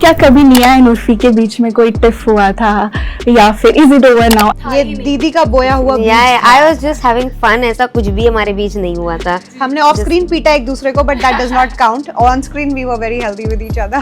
क्या कभी निया एंड उर्फी के बीच में कोई टिफ हुआ था या फिर इज इट ओवर नाउ? ये दीदी का बोया हुआ I was just having fun, ऐसा कुछ भी हमारे बीच नहीं हुआ था। हमने ऑफ स्क्रीन पीटा एक दूसरे को, but that does not count. On screen we were very healthy with each other.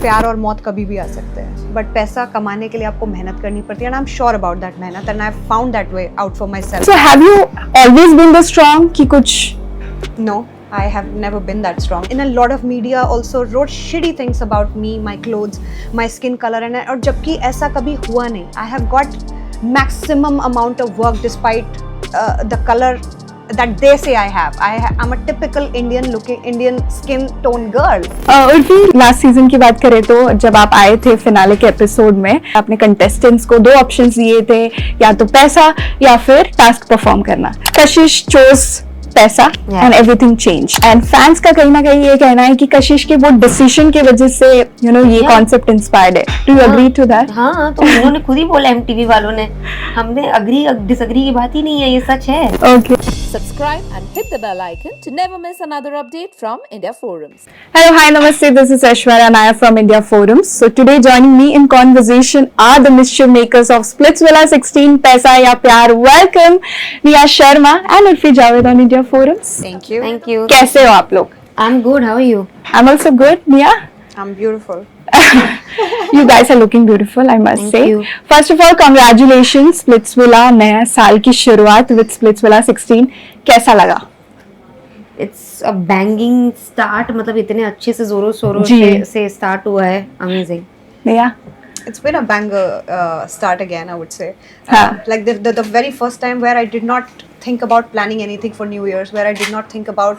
प्यार और मौत कभी भी आ सकते हैं, बट पैसा कमाने के लिए आपको मेहनत करनी पड़ती है, and I am sure about that मेहनत, and I found that way out for myself. So have you always been the strong कि कुछ? No, I have never been that strong. In a lot of media also wrote shitty things about me, my clothes, my skin color, and और जबकि ऐसा कभी हुआ नहीं. I have got maximum amount of work despite the color that they say I have. I'm a typical Indian skin tone girl. Urfi, last season की बात करें तो जब आप आए थे फिनाले के एपिसोड में, आपने कंटेस्टेंट्स को 2 ऑप्शंस दिए थे, या तो पैसा या फिर टास्क परफॉर्म करना. कशिश चोज पैसा and everything change, and fans का कहीं ना कहीं ये कहना है कि कशिश के वो डिसीजन की वजह से ये कॉन्सेप्ट इंस्पायर्ड है. Do you agree to that? हाँ, तो उन्होंने खुद ही बोला एमटीवी वालों ने, हमने अग्री डिसएग्री की बात ही नहीं है, ये सच है. Okay. Subscribe and hit the bell icon to never miss another update from India Forums. Hello, hi, namaste. This is Aishwarya Nair from India Forums. So today joining me in conversation are the mischief makers of Splitsvilla 16, Paisa Ya Pyar. Welcome, Niya Sharma and Urfi Javed on India Forums. Thank you. Thank you. कैसे हो आप लोग? I am good, how are you? I'm also good, Niya. I'm beautiful. You guys are looking beautiful, I must Thank say. you. First of all, congratulations, Splitsvilla नया साल की शुरुआत with Splitsvilla 16. कैसा लगा? इट्स अ बैंगिंग स्टार्ट, मतलब इतने अच्छे से जोरों शोरों जी. से स्टार्ट हुआ है. अमेजिंग. निया? It's been a banger start again, I would say. हाँ. Like the very first time where I did not think about planning anything for New Year's, where I did not think about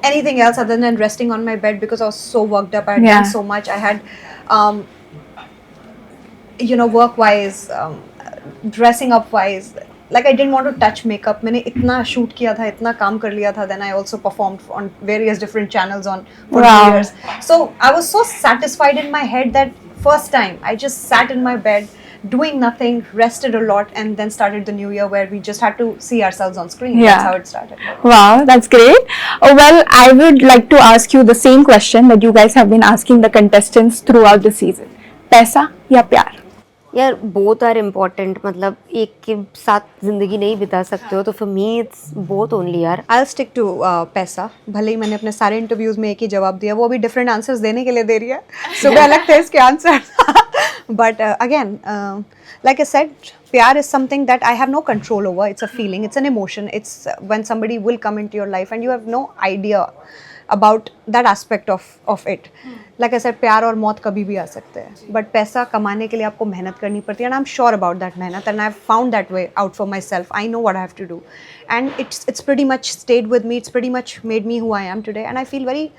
anything else other than resting on my bed because I was so worked up. I had Yeah. done so much. I had, work-wise, dressing up-wise. Like I didn't want to touch makeup. मैंने इतना shoot किया था, इतना काम कर लिया था. Then I also performed on various different channels for Wow. New Year's. So I was so satisfied in my head that first time I just sat in my bed doing nothing, rested a lot, and then started the new year where we just had to see ourselves on screen. Yeah. That's how it started. Wow, that's great. Oh, well, I would like to ask you the same question that you guys have been asking the contestants throughout the season. पैसा या प्यार? यार both are important, मतलब एक के साथ जिंदगी नहीं बिता सकते हो, तो for me it's both only यार. I'll stick to पैसा. भले ही मैंने अपने सारे इंटरव्यूज में एक ही जवाब दिया, वो भी डिफरेंट आंसर्स देने के लिए दे रही है. सुबह अलग थे इसके answer. But again, like I said, pyar is something that I have no control over. It's a feeling, it's an emotion. It's when somebody will come into your life and you have no idea about that aspect of it. Like I said, प्यार और मौत कभी भी आ सकते हैं, but पैसा कमाने के लिए आपको मेहनत करनी पड़ती है, and I'm sure about that मेहनत, and I've found that way out for myself. I know what I have to do, and it's pretty much stayed with me. It's pretty much made me who I am today, and I feel very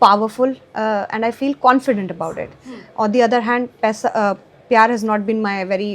powerful, and I feel confident about it. On the other hand, pyar has not been my very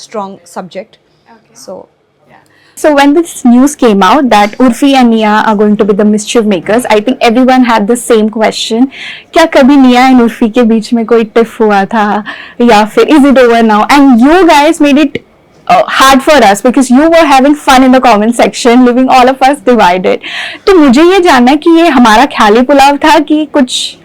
strong subject. So when this news came out that Urfi and Niya are going to be the mischief makers, I think everyone had the same question. क्या कभी Niya and Urfi के बीच में कोई tiff हुआ था या फिर is it over now? And you guys made it hard for us because you were having fun in the comment section, leaving all of us divided. तो मुझे ये जानना है कि ये हमारा ख्याली पुलाव था कि कुछ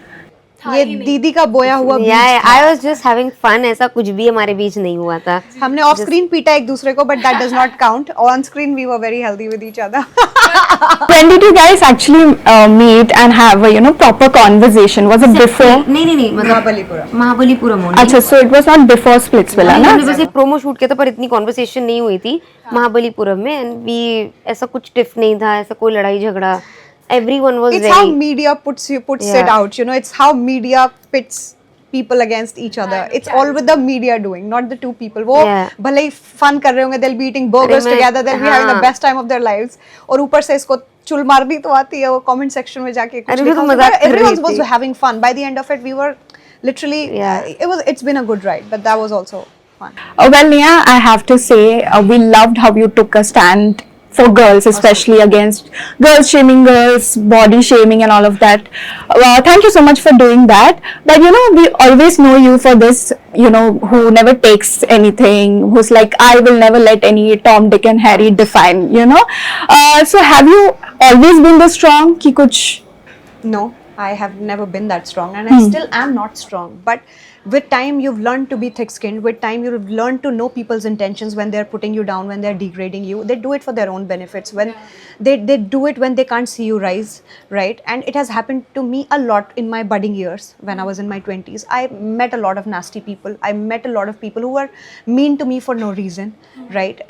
ये दीदी का बोया हुआ बीज था. I was just having fun, ऐसा कुछ भी हमारे बीच नहीं हुआ था. हमने ऑफ स्क्रीन पीटा एक दूसरे को, but that does not count. On screen we were very healthy with each other. When did you guys actually meet and have a proper conversation? Was it before? नहीं, मतलब महाबलीपुरम only. अच्छा, so it was not before Splitsvilla, ना? हमने बस एक promo shoot किया था, पर इतनी कॉन्वर्सेशन नहीं हुई थी महाबलीपुरम में, एंड वी ऐसा कुछ टिफ नहीं था, ऐसा कोई लड़ाई झगड़ा. Everyone was It's very. how media puts it out. It's how media pits people against each other. It's all with the media doing, not the two people. वो भले ही fun कर रहे होंगे, they'll be eating burgers together, they'll be having the best time of their lives. और ऊपर से इसको चुल मारनी तो आती है, वो comment section में जाके कुछ लिखा होता है. Everyone was having fun. By the end of it, we were literally. It's been a good ride, but that was also fun. Well, Niya, I have to say we loved how you took a stand for girls, especially against girls shaming girls, body shaming and all of that. Thank you so much for doing that. But we always know you for this, who never takes anything, who's like, I will never let any Tom, Dick and Harry define, So have you always been this strong ki kuch? No, I have never been that strong, and I still am not strong. But with time, you've learned to be thick-skinned. With time, you've learned to know people's intentions when they're putting you down, when they're degrading you. They do it for their own benefits. When they do it when they can't see you rise, right? And it has happened to me a lot in my budding years when I was in my 20s. I met a lot of nasty people. I met a lot of people who were mean to me for no reason, right?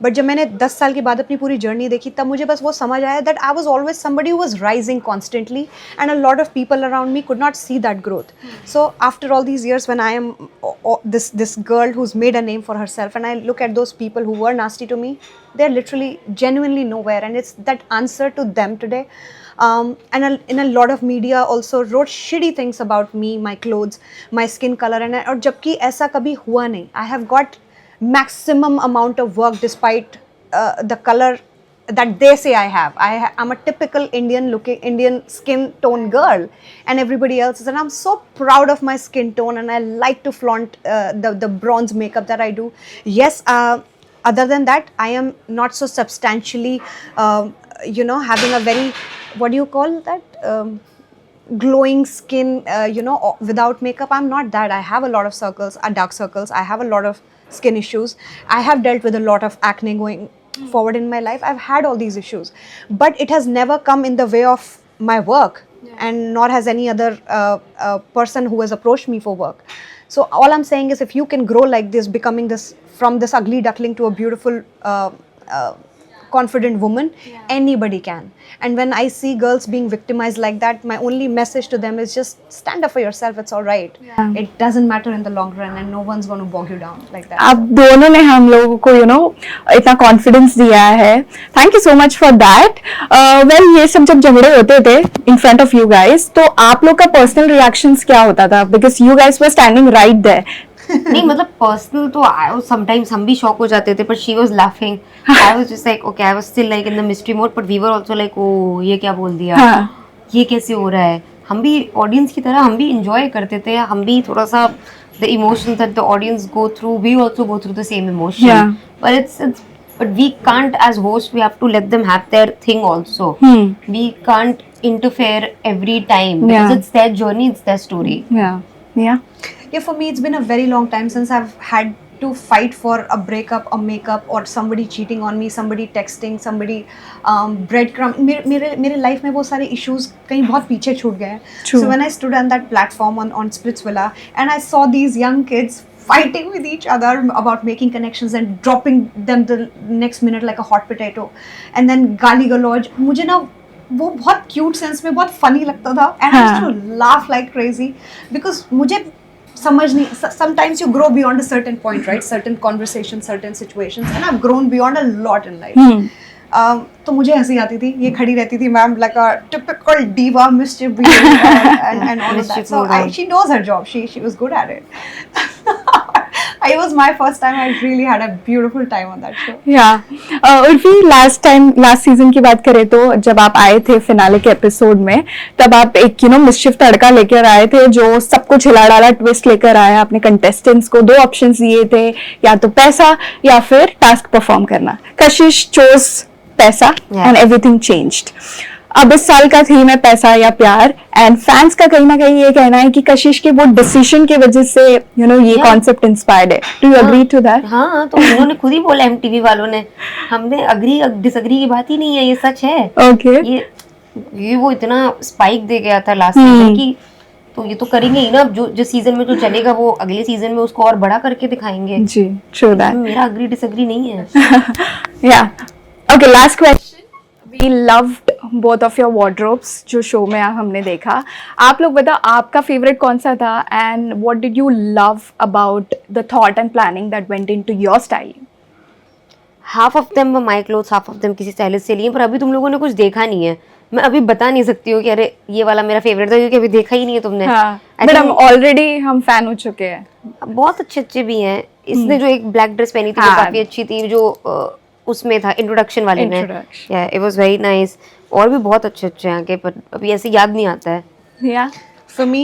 But जब मैंने 10 साल के बाद अपनी पूरी journey देखी, तब मुझे बस वो समझ आया that I was always somebody who was rising constantly, and a lot of people around me could not see that growth. So after all these years, when I am this girl who's made a name for herself, and I look at those people who were nasty to me, they're literally genuinely nowhere, and it's that answer to them today. And in a lot of media also wrote shitty things about me, my clothes, my skin color, and और जबकि ऐसा कभी हुआ नहीं. I have got maximum amount of work despite the color that they say I have. I'm a typical Indian skin tone girl, and everybody else is, and I'm so proud of my skin tone, and I like to flaunt the bronze makeup that I do. Yes, other than that, I am not so substantially, having a very, what do you call that? Glowing skin, without makeup. I'm not that. I have a lot of circles, dark circles. I have a lot of skin issues. I have dealt with a lot of acne going forward in my life. I've had all these issues, but it has never come in the way of my work, and nor has any other person who has approached me for work. So all I'm saying is, if you can grow like this, becoming this, from this ugly duckling to a beautiful confident woman, anybody can. And when I see girls being victimized like that, my only message to them is just stand up for yourself. It's all right. It doesn't matter in the long run, and no one's going to bog you down like that. आप दोनों ने हम लोगों को इतना confidence दिया है. Thank you so much for that. Well, ये सब जब झगड़े होते थे in front of you guys, तो आप लोग का पर्सनल रिएक्शंस क्या होता था? Because you guys were standing right there. नहीं मतलब पर्सनल तो समटाइम्स हम भी शॉक हो जाते थे, पर she was laughing. I was just like okay, I was still like in the mystery mode, but we were also like oh ये क्या बोल दिया, ये कैसे हो रहा है. हम भी ऑडियंस की तरह हम भी एंजॉय करते थे. हम भी थोड़ा सा the emotions that the audience go through, we also go through the same emotion. But we can't, as hosts, we have to let them have their thing also. We can't interfere every time because it's their journey, it's their story. Yeah, for me, it's been a very long time since I've had to fight for a breakup, a makeup, or somebody cheating on me, somebody texting, somebody breadcrumb. मेरे life में वो सारे issues कहीं बहुत पीछे छूट गए. So when I stood on that platform on Splitsvilla, and I saw these young kids fighting with each other about making connections and dropping them the next minute like a hot potato, and then गाली गलौज, मुझे ना वो बहुत cute sense में बहुत funny लगता था, and I used to laugh like crazy because मुझे समझ नहीं, sometimes you grow beyond a certain point, right? Certain conversations, certain situations, and I've grown beyond a lot in life. तो मुझे हंसी आती थी, ये खड़ी रहती थी ma'am like a typical diva, mischief and all of that. So she knows her job. She was good at it. It was my first time. I really had a beautiful time on that show. Urfi, last season की बात करें तो जब आप आए थे finale के episode में, तब आप एक मिस्चिफ तड़का लेकर आए थे जो सब कुछ हिला डाला ट्विस्ट लेकर आया. अपने कंटेस्टेंट्स को 2 ऑप्शंस दिए थे, या तो पैसा या फिर टास्क परफॉर्म करना. कशिश चोज पैसा एंड एवरीथिंग चेंज्ड. अब इस साल का थीम है पैसा या प्यार, एंड फैंस का कहीं ना कहीं ये कहना है कि कशिश के वो डिसीजन की वजह से ये कॉन्सेप्ट इंस्पायर्ड है. Do you agree to that? हाँ, तो उन्होंने खुद ही बोला एमटीवी वालों ने, हमने अग्री डिसएग्री की बात ही नहीं है, ये सच है. ओके. ये वो इतना स्पाइक दे गया था लास्ट सीजन की, तो ये तो करेंगे ही ना. अब जो सीजन में जो चलेगा वो अगले सीजन में उसको और बड़ा करके दिखाएंगे. जी, ट्रू दैट. मेरा अग्री डिसएग्री नहीं है. या okay, last question. We loved both of your wardrobes जो शो में हमने देखा. आप लोग बताओ आपका फेवरेट कौन सा था, and what did you love about the thought and planning that went into your styling? Half of them were my clothes, half of them किसी स्टाइलिस्ट से लिए, पर अभी तुम लोगों ने कुछ देखा नहीं है. मैं अभी बता नहीं सकती हूँ कि अरे ये वाला मेरा फेवरेट था, क्योंकि अभी देखा ही नहीं है तुमने. बट हम ऑलरेडी फैन हो चुके हैं. बहुत अच्छे भी हैं. इसने जो एक ब्लैक ड्रेस पहनी थी वो काफी अच्छी थी, जो उसमें था इंट्रोडक्शन वाले में. It was very nice. और भी बहुत अच्छे हैं आगे, पर अभी ऐसे याद नहीं आता है. For me,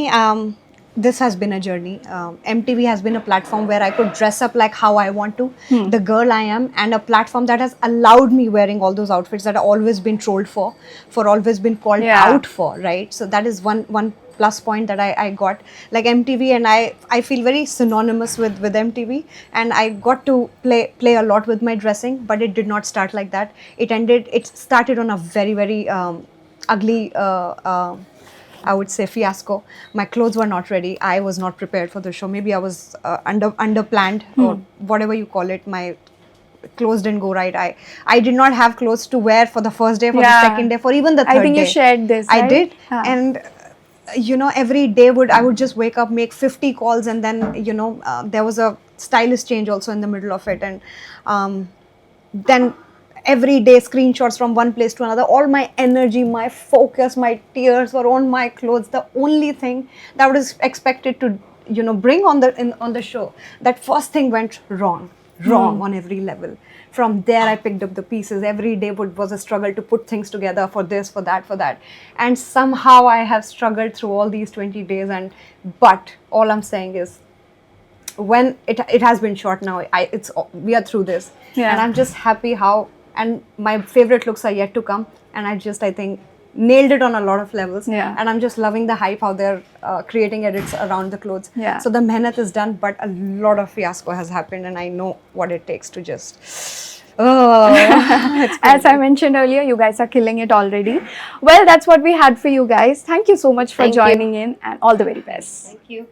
this has been a journey. MTV has been a platform where I could dress up like how I want to, the girl I am, and a platform that has allowed me wearing all those outfits that I've always been trolled for always been called Yeah. out for, right? So that is one plus point that I got. Like MTV, and I feel very synonymous with MTV, and I got to play a lot with my dressing, but it did not start like that. It started on a very, very ugly I would say fiasco. My clothes were not ready. I was not prepared for the show. Maybe I was under planned or whatever you call it. My clothes didn't go right. I did not have clothes to wear for the first day, for the Yeah. second day, for even the third day. I think you shared this, I right? did, Huh. and every day I would just wake up, make 50 calls, and then there was a stylist change also in the middle of it, and then every day screenshots from one place to another. All my energy, my focus, my tears were on my clothes. The only thing that was expected to bring on the show, that first thing went wrong on every level. From there I picked up the pieces. Every day was a struggle to put things together, for this, for that, and somehow I have struggled through all these 20 days. But all I'm saying is, when it has been short now, we are through this, Yeah. and I'm just happy how, and my favorite looks are yet to come, and I think nailed it on a lot of levels. Yeah. And I'm just loving the hype, how they're creating edits around the clothes. Yeah. So the mehnat is done, but a lot of fiasco has happened, and I know what it takes to just As I mentioned earlier, you guys are killing it already. Well, that's what we had for you guys. Thank you so much for Thank you. joining in, and all the very best. Thank you.